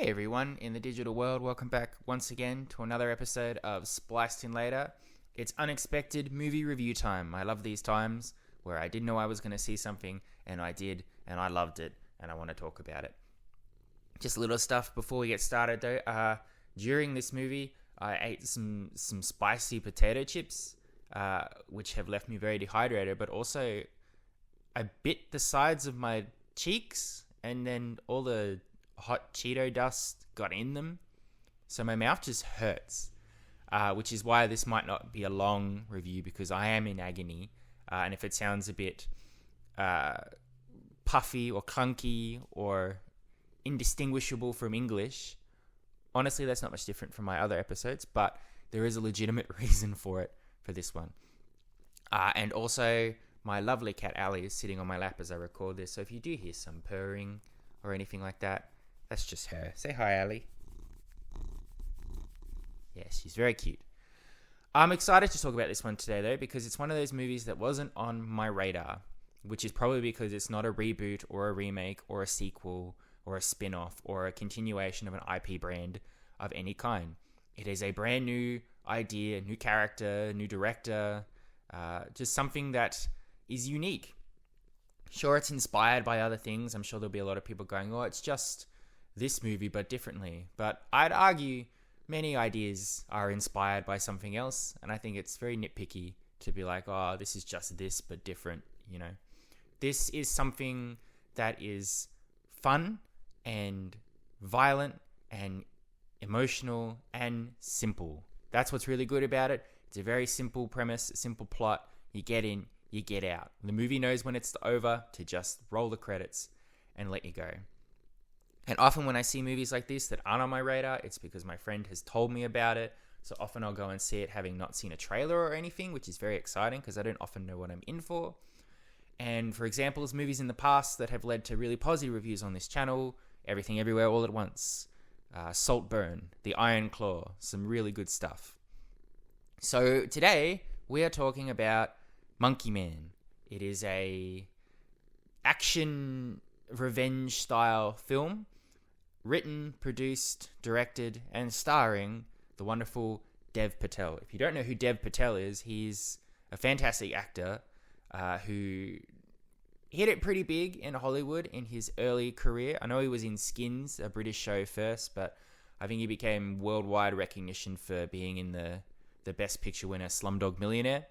Hey everyone in the digital world, welcome back once again to another episode of Spliced In Later. It's unexpected movie review time. I love these times where I didn't know I was going to see something and I did and I loved it and I want to talk about it. Just a little stuff before we get started though. During this movie, I ate some spicy potato chips, which have left me very dehydrated, but also I bit the sides of my cheeks and then all the hot Cheeto dust got in them, so my mouth just hurts, which is why this might not be a long review, because I am in agony, and if it sounds a bit puffy or clunky or indistinguishable from English, honestly that's not much different from my other episodes, but there is a legitimate reason for it for this one. And also my lovely cat Ali is sitting on my lap as I record this, so if you do hear some purring or anything like that, that's just her. Say hi, Ali. Yeah, she's very cute. I'm excited to talk about this one today, though, because it's one of those movies that wasn't on my radar, which is probably because it's not a reboot or a remake or a sequel or a spin-off or a continuation of an IP brand of any kind. It is a brand new idea, new character, new director, just something that is unique. Sure, it's inspired by other things. I'm sure there'll be a lot of people going, oh, it's just this movie but differently. But I'd argue many ideas are inspired by something else, and I think it's very nitpicky to be like, oh, this is just this but different, you know. This is something that is fun and violent and emotional and simple. That's what's really good about it. It's a very simple premise, a simple plot. You get in, you get out. The movie knows when it's over to just roll the credits and let you go. And often when I see movies like this that aren't on my radar, it's because my friend has told me about it. So often I'll go and see it having not seen a trailer or anything, which is very exciting because I don't often know what I'm in for. And for examples, movies in the past that have led to really positive reviews on this channel: Everything Everywhere All at Once, Saltburn, The Iron Claw, some really good stuff. So today we are talking about Monkey Man. It is a action revenge style film, written, produced, directed, and starring the wonderful Dev Patel. If you don't know who Dev Patel is, he's a fantastic actor who hit it pretty big in Hollywood in his early career. I know he was in Skins, a British show first, but I think he became worldwide recognition for being in the Best Picture winner Slumdog Millionaire.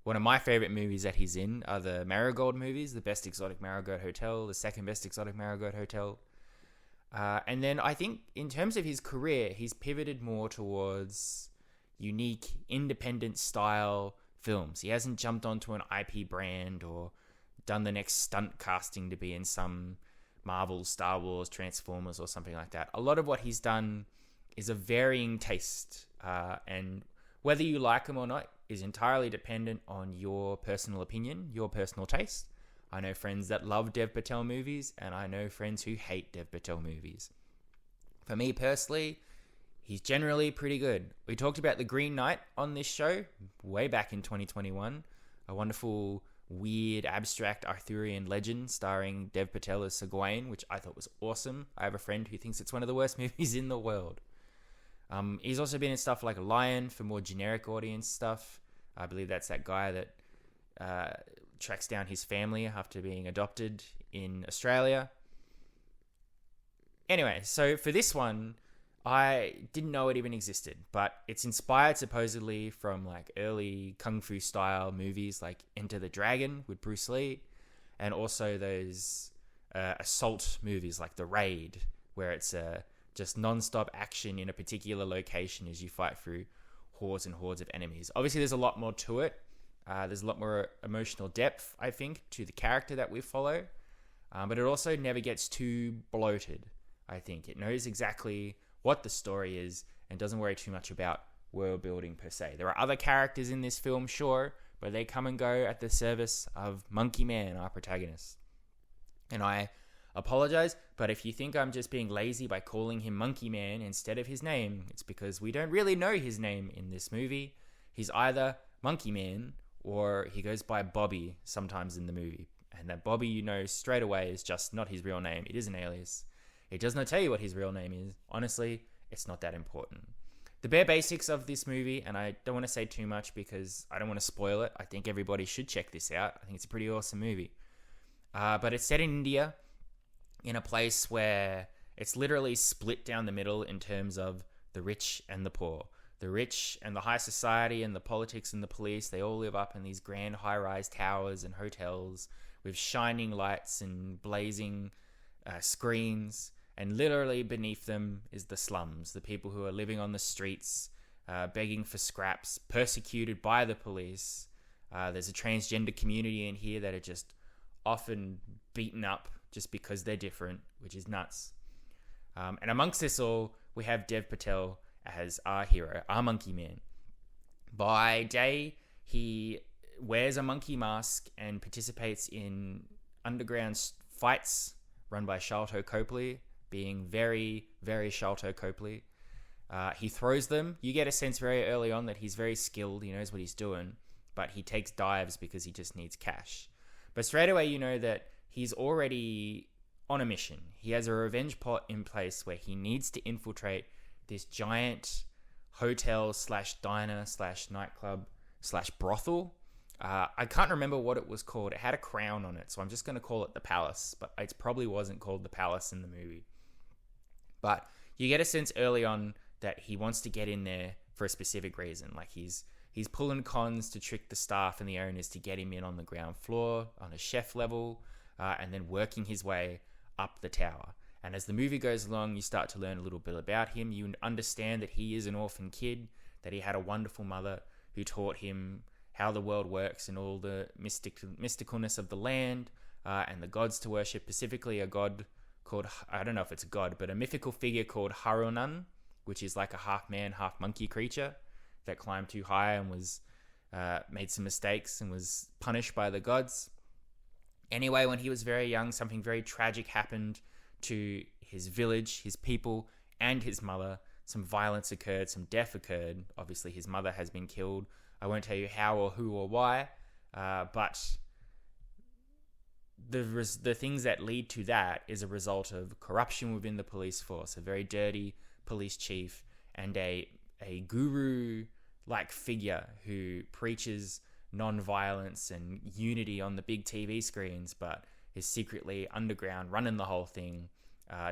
One of my favorite movies that he's in are the Marigold movies, the Best Exotic Marigold Hotel, the Second Best Exotic Marigold Hotel. And then I think in terms of his career, he's pivoted more towards unique, independent style films. He hasn't jumped onto an IP brand or done the next stunt casting to be in some Marvel, Star Wars, Transformers or something like that. A lot of what he's done is of varying taste, and whether you like him or not is entirely dependent on your personal opinion, your personal taste. I know friends that love Dev Patel movies, and I know friends who hate Dev Patel movies. For me personally, he's generally pretty good. We talked about The Green Knight on this show way back in 2021, a wonderful, weird, abstract Arthurian legend starring Dev Patel as Sir Gawain, which I thought was awesome. I have a friend who thinks it's one of the worst movies in the world. He's also been in stuff like Lion for more generic audience stuff. I believe that's that guy that tracks down his family after being adopted in Australia. Anyway, so for this one, I didn't know it even existed, but it's inspired supposedly from like early kung fu style movies like Enter the Dragon with Bruce Lee, and also those assault movies like The Raid, where it's just non-stop action in a particular location as you fight through hordes and hordes of enemies. Obviously, there's a lot more to it. There's a lot more emotional depth, I think, to the character that we follow. But it also never gets too bloated, I think. It knows exactly what the story is and doesn't worry too much about world building per se. There are other characters in this film, sure, but they come and go at the service of Monkey Man, our protagonist. And I apologize, but if you think I'm just being lazy by calling him Monkey Man instead of his name, it's because we don't really know his name in this movie. He's either Monkey Man or he goes by Bobby sometimes in the movie. And that Bobby, you know straight away, is just not his real name. It is an alias. It does not tell you what his real name is. Honestly, it's not that important. The bare basics of this movie, and I don't want to say too much because I don't want to spoil it. I think everybody should check this out. I think it's a pretty awesome movie. But it's set in India, in a place where it's literally split down the middle in terms of the rich and the poor. The rich and the high society and the politics and the police, they all live up in these grand high-rise towers and hotels with shining lights and blazing screens. And literally beneath them is the slums, the people who are living on the streets, begging for scraps, persecuted by the police. There's a transgender community in here that are just often beaten up just because they're different, which is nuts. And amongst this all, we have Dev Patel as our hero, our monkey man. By day, he wears a monkey mask and participates in underground fights run by Sharlto Copley, being very, very Sharlto Copley. He throws them. You get a sense very early on that he's very skilled. He knows what he's doing, but he takes dives because he just needs cash. But straight away, you know that he's already on a mission. He has a revenge plot in place where he needs to infiltrate this giant hotel / diner / nightclub / brothel. I can't remember what it was called. It had a crown on it, so I'm just going to call it the Palace, but it probably wasn't called the Palace in the movie. But you get a sense early on that he wants to get in there for a specific reason. Like he's pulling cons to trick the staff and the owners to get him in on the ground floor, on a chef level, and then working his way up the tower. And as the movie goes along, you start to learn a little bit about him. You understand that he is an orphan kid, that he had a wonderful mother who taught him how the world works and all the mysticalness of the land and the gods to worship, specifically a god called, I don't know if it's a god, but a mythical figure called Harunan, which is like a half man, half monkey creature that climbed too high and was made some mistakes and was punished by the gods. Anyway, when he was very young, something very tragic happened to his village, his people, and his mother. Some violence occurred, some death occurred. Obviously, his mother has been killed. I won't tell you how or who or why, but the things that lead to that is a result of corruption within the police force, a very dirty police chief, and a guru-like figure who preaches non-violence and unity on the big TV screens, but is secretly underground, running the whole thing,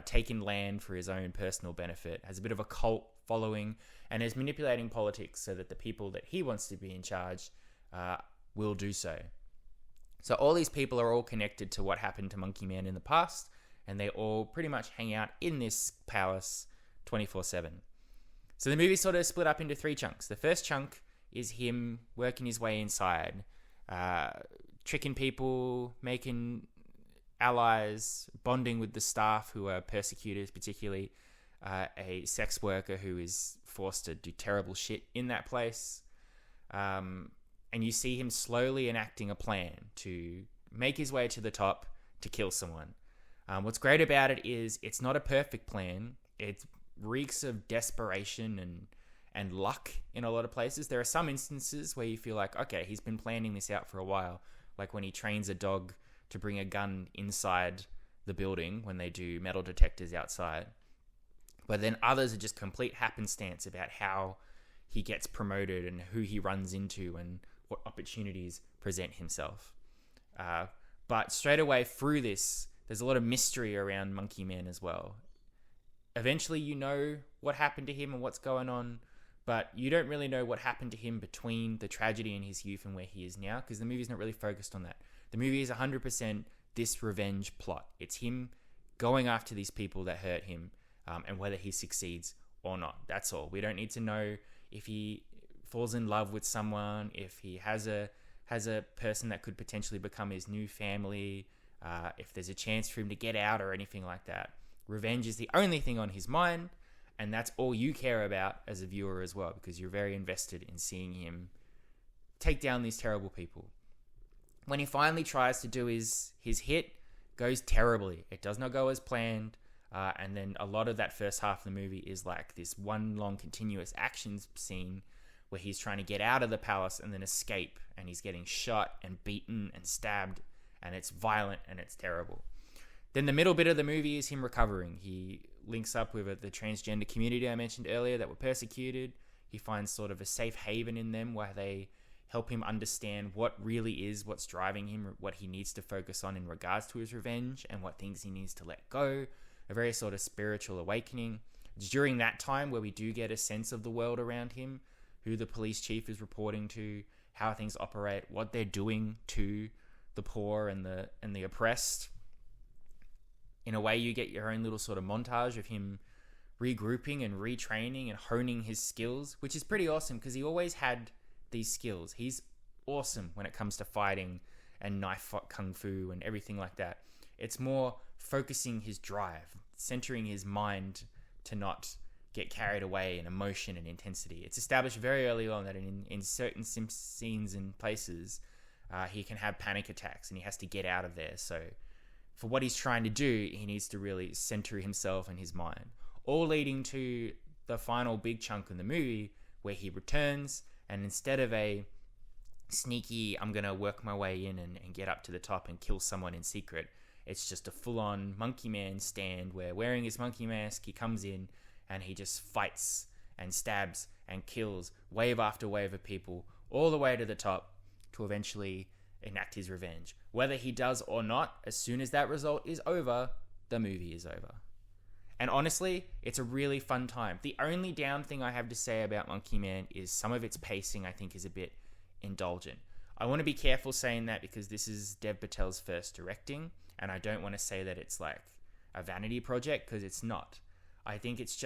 taking land for his own personal benefit, has a bit of a cult following, and is manipulating politics so that the people that he wants to be in charge will do so. So all these people are all connected to what happened to Monkey Man in the past, and they all pretty much hang out in this palace 24/7. So the movie sort of split up into 3 chunks. The first chunk is him working his way inside, tricking people, making allies, bonding with the staff who are persecutors, particularly a sex worker who is forced to do terrible shit in that place. And you see him slowly enacting a plan to make his way to the top to kill someone. What's great about it is it's not a perfect plan. It reeks of desperation and luck in a lot of places. There are some instances where you feel like, okay, he's been planning this out for a while. Like when he trains a dog to bring a gun inside the building when they do metal detectors outside. But then others are just complete happenstance about how he gets promoted and who he runs into and what opportunities present himself. But straight away through this, there's a lot of mystery around Monkey Man as well. Eventually you know what happened to him and what's going on, but you don't really know what happened to him between the tragedy in his youth and where he is now, because the movie's not really focused on that. The movie is 100% this revenge plot. It's him going after these people that hurt him, and whether he succeeds or not. That's all. We don't need to know if he falls in love with someone, if he has a person that could potentially become his new family, if there's a chance for him to get out or anything like that. Revenge is the only thing on his mind, and that's all you care about as a viewer as well, because you're very invested in seeing him take down these terrible people. When he finally tries to do his hit, goes terribly. It does not go as planned, and then a lot of that first half of the movie is like this one long continuous action scene where he's trying to get out of the palace and then escape, and he's getting shot and beaten and stabbed, and it's violent and it's terrible. Then the middle bit of the movie is him recovering. He links up with the transgender community I mentioned earlier that were persecuted. He finds sort of a safe haven in them where they help him understand what really is what's driving him, what he needs to focus on in regards to his revenge, and what things he needs to let go. A very sort of spiritual awakening. It's during that time where we do get a sense of the world around him, who the police chief is reporting to, how things operate, what they're doing to the poor and the oppressed. In a way, you get your own little sort of montage of him regrouping and retraining and honing his skills, which is pretty awesome because he always had these skills. He's awesome when it comes to fighting and knife kung fu and everything like that. It's more focusing his drive, centering his mind to not get carried away in emotion and intensity. It's established very early on that in certain scenes and places, he can have panic attacks and he has to get out of there. So for what he's trying to do, he needs to really center himself and his mind. All leading to the final big chunk in the movie where he returns, and instead of a sneaky, I'm going to work my way in and get up to the top and kill someone in secret, it's just a full-on Monkey Man stand where, wearing his monkey mask, he comes in and he just fights and stabs and kills wave after wave of people all the way to the top to eventually enact his revenge. Whether he does or not, as soon as that result is over, the movie is over. And honestly, it's a really fun time. The only down thing I have to say about Monkey Man is some of its pacing, I think, is a bit indulgent. I want to be careful saying that because this is Dev Patel's first directing, and I don't want to say that it's like a vanity project, because it's not. I think it's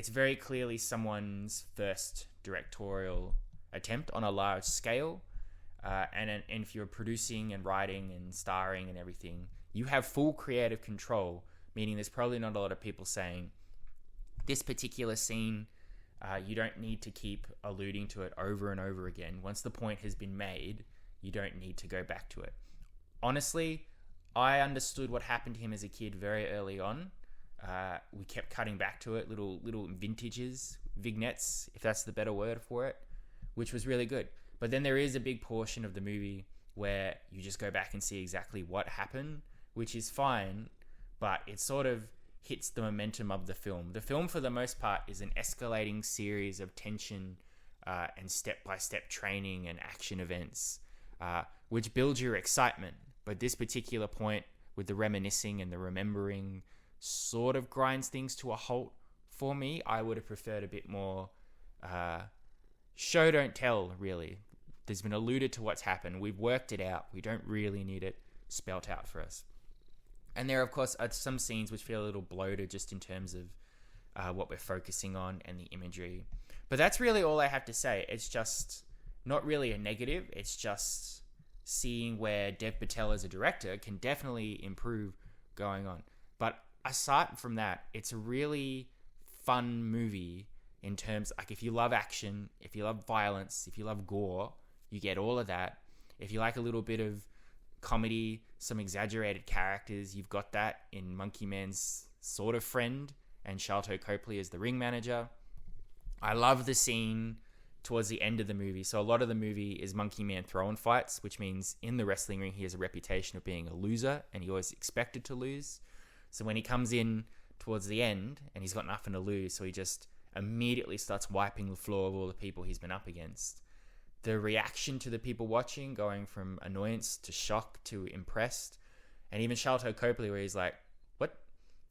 very clearly someone's first directorial attempt on a large scale. And if you're producing and writing and starring and everything, you have full creative control, meaning there's probably not a lot of people saying, this particular scene, you don't need to keep alluding to it over and over again. Once the point has been made, you don't need to go back to it. Honestly, I understood what happened to him as a kid very early on. We kept cutting back to it, little vignettes, if that's the better word for it, which was really good. But then there is a big portion of the movie where you just go back and see exactly what happened, which is fine, but it sort of hits the momentum of the film. The film, for the most part, is an escalating series of tension and step-by-step training and action events, which builds your excitement. But this particular point, with the reminiscing and the remembering, sort of grinds things to a halt for me. I would have preferred a bit more show, don't tell, really. There's been alluded to what's happened. We've worked it out. We don't really need it spelt out for us. And there, of course, are some scenes which feel a little bloated just in terms of what we're focusing on and the imagery. But that's really all I have to say. It's just not really a negative. It's just seeing where Dev Patel as a director can definitely improve going on. But aside from that, it's a really fun movie in terms, like, if you love action, if you love violence, if you love gore, you get all of that. If you like a little bit of comedy, some exaggerated characters, you've got that in Monkey Man's sort of friend and Sharlto Copley as the ring manager. I love the scene towards the end of the movie. So a lot of the movie is Monkey Man throwing fights, which means in the wrestling ring he has a reputation of being a loser and he always expected to lose. So when he comes in towards the end and he's got nothing to lose, so he just immediately starts wiping the floor of all the people he's been up against. The reaction to the people watching, going from annoyance to shock to impressed, and even Sharlto Copley, where he's like,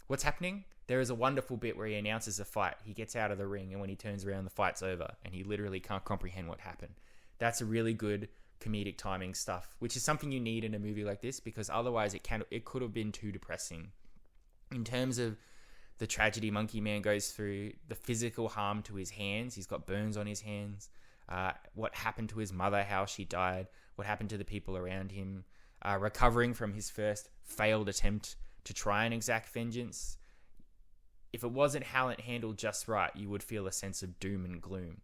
what's happening? There is a wonderful bit where he announces a fight. He gets out of the ring, and when he turns around, the fight's over, and he literally can't comprehend what happened. That's a really good comedic timing stuff, which is something you need in a movie like this, because otherwise it could have been too depressing. In terms of the tragedy Monkey Man goes through, the physical harm to his hands, he's got burns on his hands, what happened to his mother, how she died, what happened to the people around him, recovering from his first failed attempt to try and exact vengeance. If it wasn't handled just right, you would feel a sense of doom and gloom.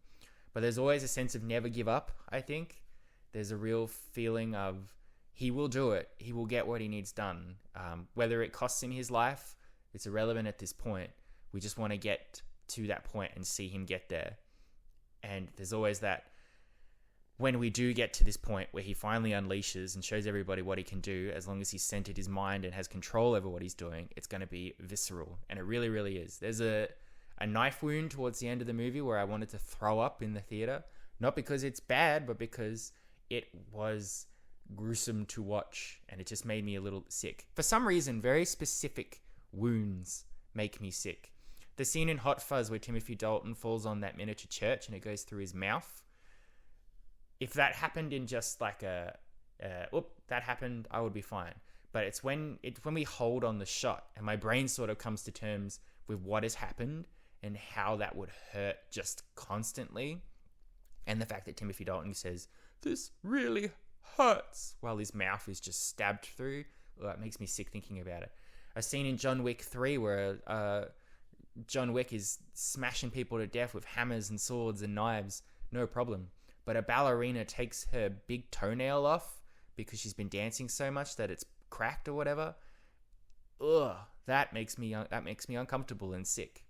But there's always a sense of never give up, I think. There's a real feeling of he will do it. He will get what he needs done. Whether it costs him his life, it's irrelevant at this point. We just want to get to that point and see him get there. And there's always that when we do get to this point where he finally unleashes and shows everybody what he can do, as long as he's centered his mind and has control over what he's doing, it's going to be visceral. And it really, really is. There's a knife wound towards the end of the movie where I wanted to throw up in the theater. Not because it's bad, but because it was gruesome to watch. And it just made me a little sick. For some reason, very specific wounds make me sick. The scene in Hot Fuzz where Timothy Dalton falls on that miniature church and it goes through his mouth. If that happened in just like that happened, I would be fine. But it's when we hold on the shot and my brain sort of comes to terms with what has happened and how that would hurt just constantly. And the fact that Timothy Dalton says, "This really hurts," while his mouth is just stabbed through, it makes me sick thinking about it. A scene in John Wick 3 where John Wick is smashing people to death with hammers and swords and knives, no problem. But a ballerina takes her big toenail off because she's been dancing so much that it's cracked or whatever. Ugh, that makes me uncomfortable and sick.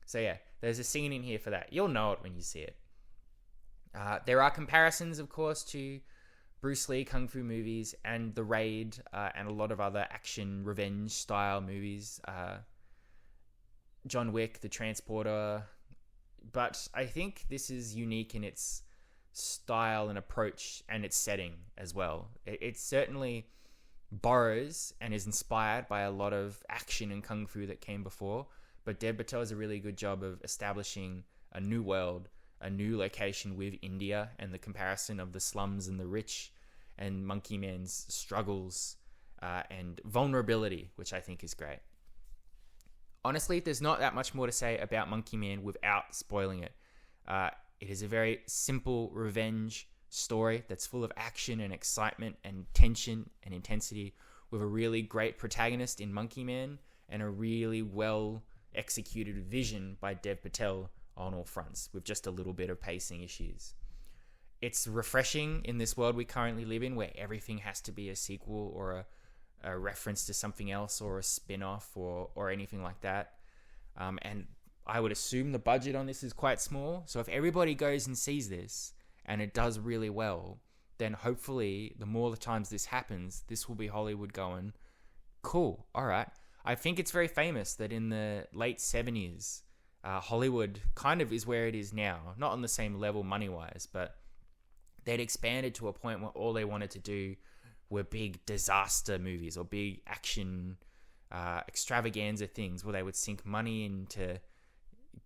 So yeah, there's a scene in here for that. You'll know it when you see it. There are comparisons, of course, to Bruce Lee kung fu movies and The Raid and a lot of other action revenge style movies. John Wick, The Transporter. But I think this is unique in its style and approach and its setting as well. It certainly borrows and is inspired by a lot of action and kung fu that came before, but Dev Patel does a really good job of establishing a new world, a new location with India, and the comparison of the slums and the rich, and Monkey Man's struggles and vulnerability, which I think is great. Honestly, there's not that much more to say about Monkey Man without spoiling it. It is a very simple revenge story that's full of action and excitement and tension and intensity, with a really great protagonist in Monkey Man and a really well executed vision by Dev Patel on all fronts, with just a little bit of pacing issues. It's refreshing in this world we currently live in, where everything has to be a sequel or a reference to something else or a spin-off or anything like that. And I would assume the budget on this is quite small. So if everybody goes and sees this and it does really well, then hopefully the more the times this happens, this will be Hollywood going, cool, all right. I think it's very famous that in the late 70s, Hollywood kind of is where it is now. Not on the same level money-wise, but they'd expanded to a point where all they wanted to do were big disaster movies or big action extravaganza things where they would sink money in to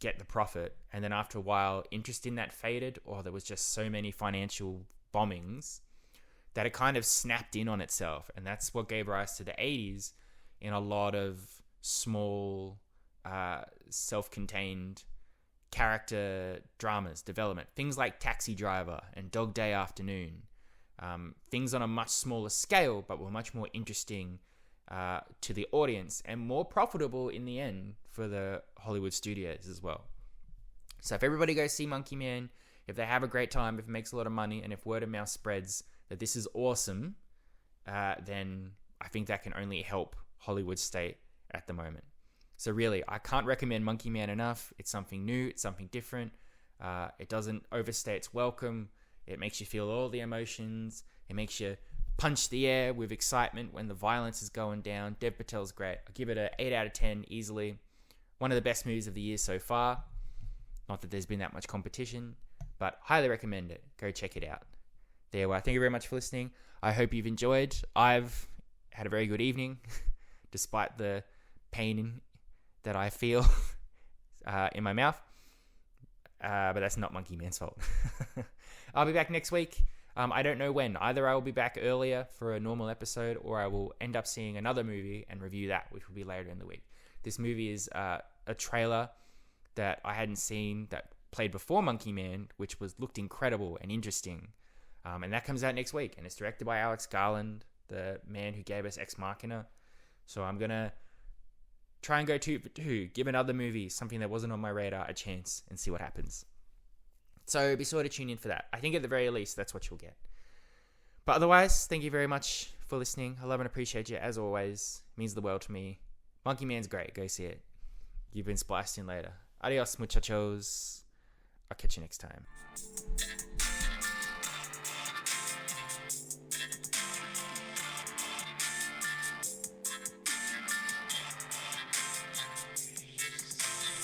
get the profit. And then after a while, interest in that faded, or there was just so many financial bombings that it kind of snapped in on itself. And that's what gave rise to the 80s in a lot of small, self-contained character dramas, development. Things like Taxi Driver and Dog Day Afternoon. Things on a much smaller scale, but were much more interesting to the audience and more profitable in the end for the Hollywood studios as well. So if everybody goes see Monkey Man, if they have a great time, if it makes a lot of money, and if word of mouth spreads that this is awesome, then I think that can only help Hollywood state at the moment. So really, I can't recommend Monkey Man enough. It's something new, it's something different. It doesn't overstay its welcome. It makes you feel all the emotions. It makes you punch the air with excitement when the violence is going down. Dev Patel's great. I'll give it an 8 out of 10 easily. One of the best movies of the year so far. Not that there's been that much competition, but highly recommend it. Go check it out. There, well, thank you very much for listening. I hope you've enjoyed. I've had a very good evening, despite the pain that I feel in my mouth. But that's not Monkey Man's fault. I'll be back next week. I don't know when. Either I will be back earlier for a normal episode, or I will end up seeing another movie and review that, which will be later in the week. This movie is a trailer that I hadn't seen that played before Monkey Man, which looked incredible and interesting. And that comes out next week, and it's directed by Alex Garland, the man who gave us Ex Machina. So I'm going to try and go 2 for 2, give another movie, something that wasn't on my radar, a chance, and see what happens. So be sure to tune in for that. I think at the very least, that's what you'll get. But otherwise, thank you very much for listening. I love and appreciate you, as always. It means the world to me. Monkey Man's great. Go see it. You've been spliced in later. Adios, muchachos. I'll catch you next time.